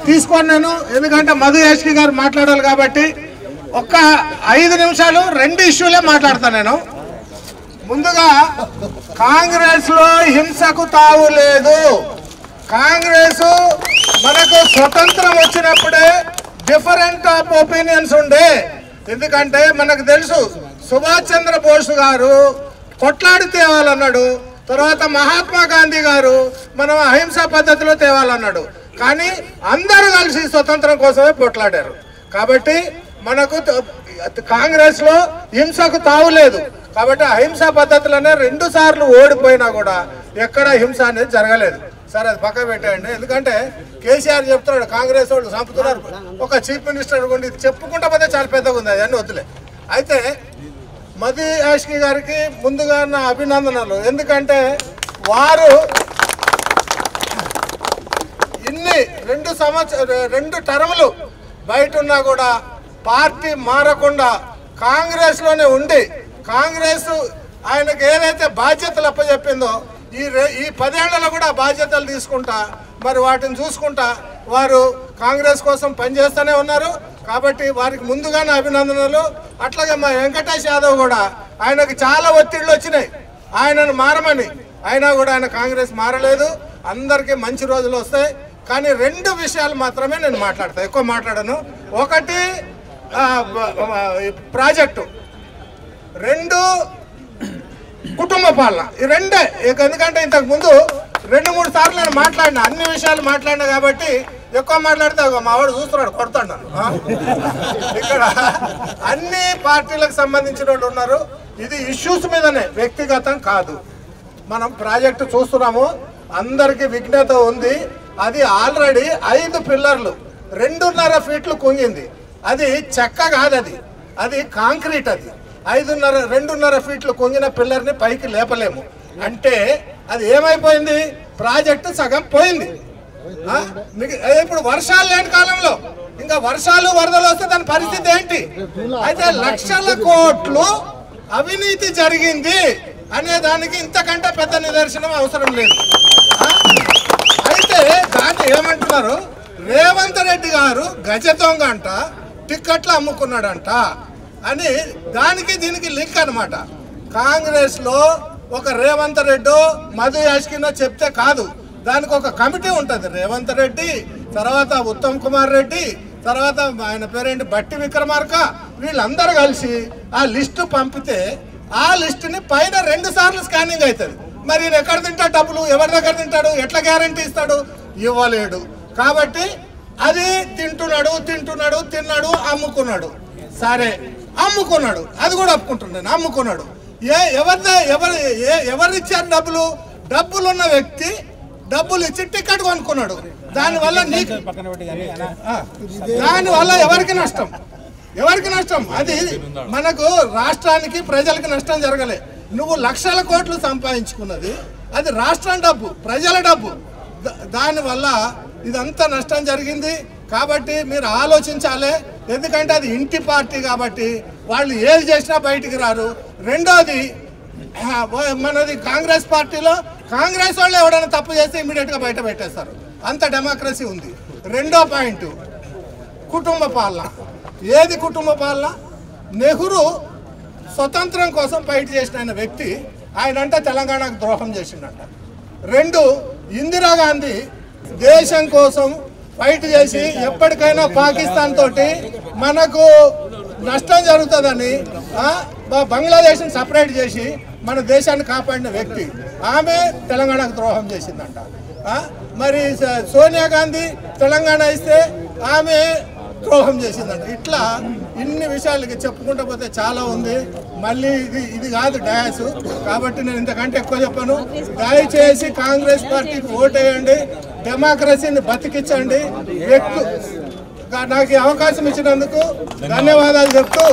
తీసుకోను నేను, ఎందుకంటే మధు యాష్కి గారు మాట్లాడాలి కాబట్టి ఒక్క 5 నిమిషాలు 2 ఇష్యూలే మాట్లాడతాను నేను. ముందుగా కాంగ్రెస్ లో హింసకు తావు లేదు. కాంగ్రెస్ మనకు స్వతంత్రం వచ్చినప్పుడే డిఫరెంట్ ఆఫ్ ఒపీనియన్స్ ఉండే. ఎందుకంటే మనకు తెలుసు సుభాష్ చంద్రబోస్ గారు కొట్లాడి తేవాలన్నాడు, తర్వాత మహాత్మా గాంధీ గారు మనం అహింసా పద్ధతిలో తేవాలన్నాడు. కానీ అందరూ కలిసి స్వతంత్రం కోసమే కొట్లాడారు. కాబట్టి మనకు కాంగ్రెస్ లో హింసకు తావులేదు. కాబట్టి అహింసా పద్ధతులనే 2 సార్లు ఓడిపోయినా కూడా ఎక్కడ హింస అనేది జరగలేదు. సరే అది పక్క పెట్టండి. ఎందుకంటే కేసీఆర్ చెప్తున్నాడు కాంగ్రెస్ వాళ్ళు చంపుతున్నారు, ఒక చీఫ్ మినిస్టర్ కూడా ఇది చెప్పుకుంటా పోతే చాలా పెద్దగా ఉంది, అది అన్నీ వద్దులే. అయితే మధు యాష్కి గారికి ముందుగా నా అభినందనలు. ఎందుకంటే వారు ఇన్ని 2 టర్ములు బయట ఉన్నా కూడా పార్టీ మారకుండా కాంగ్రెస్ లోనే ఉండి, కాంగ్రెస్ ఆయనకు ఏదైతే బాధ్యతలు అప్పచెప్పిందో ఈ 10 ఏళ్లలో కూడా బాధ్యతలు తీసుకుంటా మరి వాటిని చూసుకుంటా వారు కాంగ్రెస్ కోసం పనిచేస్తూనే ఉన్నారు. కాబట్టి వారికి ముందుగానే అభినందనలు. అట్లాగే మా వెంకటేష్ యాదవ్ కూడా ఆయనకు చాలా ఒత్తిళ్లు వచ్చినాయి ఆయనను మారమని, అయినా కూడా ఆయన కాంగ్రెస్ మారలేదు. అందరికీ మంచి రోజులు వస్తాయి. కానీ 2 విషయాలు మాత్రమే నేను మాట్లాడతాను, ఎక్కువ మాట్లాడను. ఒకటి ప్రాజెక్టు, 2 కుటుంబ పాలన. ఈ 2 ఎందుకంటే ఇంతకు ముందు 2-3 సార్లు నేను మాట్లాడినా, అన్ని విషయాలు మాట్లాడినా కాబట్టి ఎక్కువ మాట్లాడితే మా వాడు చూస్తున్నాడు, కొడతాడు నన్ను. ఇక్కడ అన్ని పార్టీలకు సంబంధించిన వాళ్ళు ఉన్నారు. ఇది ఇష్యూస్ మీదనే, వ్యక్తిగతం కాదు. మనం ప్రాజెక్టు చూస్తున్నాము, అందరికీ విఘ్నత ఉంది. అది ఆల్రెడీ 5 పిల్లర్లు 2.5 ఫీట్లు కుంగింది. అది చెక్క కాదు, అది కాంక్రీట్. అది 2.5 ఫీట్లు కుంగిన పిల్లర్ని పైకి లేపలేము. అంటే అది ఏమైపోయింది, ప్రాజెక్టు సగం పోయింది. ఇప్పుడు వర్షాలు లేని కాలంలో ఇంకా వర్షాలు వరదలు వస్తే దాని పరిస్థితి ఏంటి? అయితే లక్షల కోట్లు అవినీతి జరిగింది అనే దానికి ఇంతకంటే పెద్ద నిదర్శనం అవసరం లేదు. అయితే దాన్ని ఏమంటున్నారు, రేవంత్ రెడ్డి గారు గజ దొంగ అంట, టిక్కెట్లు అమ్ముకున్నాడంట అని దానికి దీనికి లింక్ అనమాట. కాంగ్రెస్ లో ఒక రేవంత్ రెడ్డి మధు యాష్కినో చెప్తే కాదు, దానికి ఒక కమిటీ ఉంటుంది. రేవంత్ రెడ్డి, తర్వాత ఉత్తమ్ కుమార్ రెడ్డి, తర్వాత ఆయన పేరేంటి బట్టి విక్రమార్క, వీళ్ళందరూ కలిసి ఆ లిస్టు పంపితే ఆ లిస్టుని పైన 2 సార్లు స్కానింగ్ అవుతుంది. మరి ఈయన ఎక్కడ తింటాడు డబ్బులు, ఎవరి దగ్గర తింటాడు, ఎట్లా గ్యారంటీ ఇస్తాడు? ఇవ్వలేడు. కాబట్టి అది తిన్నాడు, అమ్ముకున్నాడు. సరే అమ్ముకున్నాడు, అది కూడా ఒప్పుకుంటున్నాను, అమ్ముకున్నాడు. ఎవరు ఇచ్చారు డబ్బులు ఉన్న వ్యక్తి డబ్బులు ఇచ్చి టికెట్ కొనుక్కున్నాడు. దానివల్ల ఎవరికి నష్టం? అది మనకు రాష్ట్రానికి ప్రజలకి నష్టం జరగలే. నువ్వు లక్షల కోట్లు సంపాదించుకున్నది అది రాష్ట్రం డబ్బు, ప్రజల డబ్బు. దానివల్ల ఇదంతా నష్టం జరిగింది. కాబట్టి మీరు ఆలోచించాలి. ఎందుకంటే అది ఇంటి పార్టీ కాబట్టి వాళ్ళు ఏది చేసినా బయటికి రారు. రెండోది మనది కాంగ్రెస్ పార్టీలో కాంగ్రెస్ వాళ్ళు ఎవరైనా తప్పు చేస్తే ఇమీడియట్గా బయట పెట్టేస్తారు, అంత డెమోక్రసీ ఉంది. రెండో పాయింట్ కుటుంబ పాలన. ఏది కుటుంబ పాలన? నెహ్రూ స్వతంత్రం కోసం ఫైట్ చేసిన వ్యక్తి ఆయనంటే తెలంగాణకు ద్రోహం చేసిండంట. 2 ఇందిరాగాంధీ దేశం కోసం ఫైట్ చేసి ఎప్పటికైనా పాకిస్తాన్ తోటి మనకు నష్టం జరుగుతుందని బంగ్లాదేశ్ని సపరేట్ చేసి మన దేశాన్ని కాపాడిన వ్యక్తి. ఆమె తెలంగాణకు ద్రోహం చేసిందంట. మరి సోనియా గాంధీ తెలంగాణ ఇస్తే ఆమె ద్రోహం చేసిందంట. ఇట్లా ఇన్ని విషయాలకి చెప్పుకుంటూ పోతే చాలా ఉంది. మళ్ళీ ఇది కాదు డయాస్, కాబట్టి నేను ఇంతకంటే ఎక్కువ చెప్పను. దయచేసి కాంగ్రెస్ పార్టీకి ఓటేయండి, డెమోక్రసీని బతికించండి. నాకు అవకాశం ఇచ్చినందుకు ధన్యవాదాలు చెప్తూ